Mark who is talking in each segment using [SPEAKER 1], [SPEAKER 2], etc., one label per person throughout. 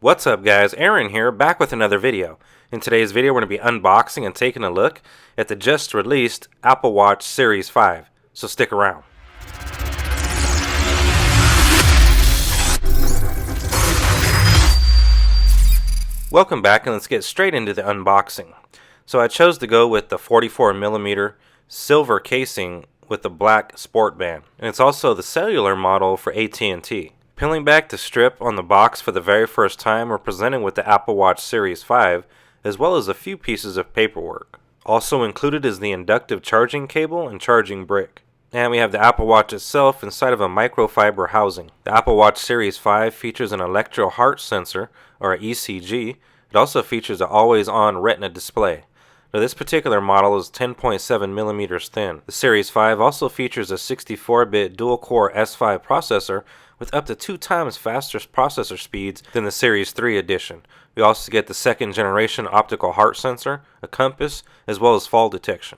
[SPEAKER 1] What's up guys, Aaron here, back with another video. In today's video we're going to be unboxing and taking a look at the just released Apple Watch Series 5, so stick around. Welcome back and let's get straight into the unboxing. So I chose to go with the 44mm silver casing with the black sport band, and it's also the cellular model for AT&T. Peeling back the strip on the box for the very first time, we're presented with the Apple Watch Series 5, as well as a few pieces of paperwork. Also included is the inductive charging cable and charging brick. And we have the Apple Watch itself inside of a microfiber housing. The Apple Watch Series 5 features an electro heart sensor, or an ECG. It also features an always-on retina display. Now this particular model is 10.7 millimeters thin. The Series 5 also features a 64-bit dual-core S5 processor with up to 2 times faster processor speeds than the Series 3 edition. We also get the second generation optical heart sensor, a compass, as well as fall detection.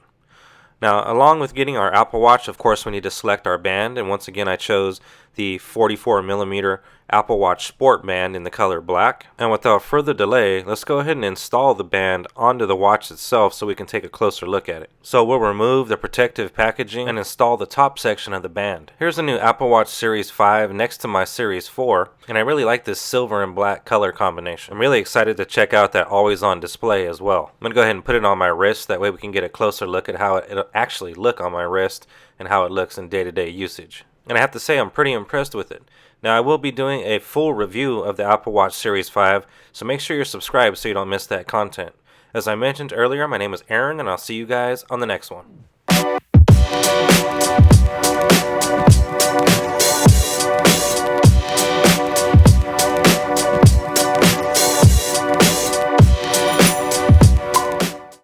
[SPEAKER 1] Now, along with getting our Apple Watch, of course, we need to select our band, and once again I chose the 44mm Apple Watch Sport band in the color black. And without further delay, let's go ahead and install the band onto the watch itself so we can take a closer look at it. So we'll remove the protective packaging and install the top section of the band. Here's the new Apple Watch Series 5 next to my Series 4, and I really like this silver and black color combination. I'm really excited to check out that always-on display as well. I'm going to go ahead and put it on my wrist, that way we can get a closer look at how it'll actually look on my wrist and how it looks in day-to-day usage. And I have to say I'm pretty impressed with it. Now I will be doing a full review of the Apple Watch Series 5, so make sure you're subscribed so you don't miss that content. As I mentioned earlier, my name is Aaron, and I'll see you guys on the next one.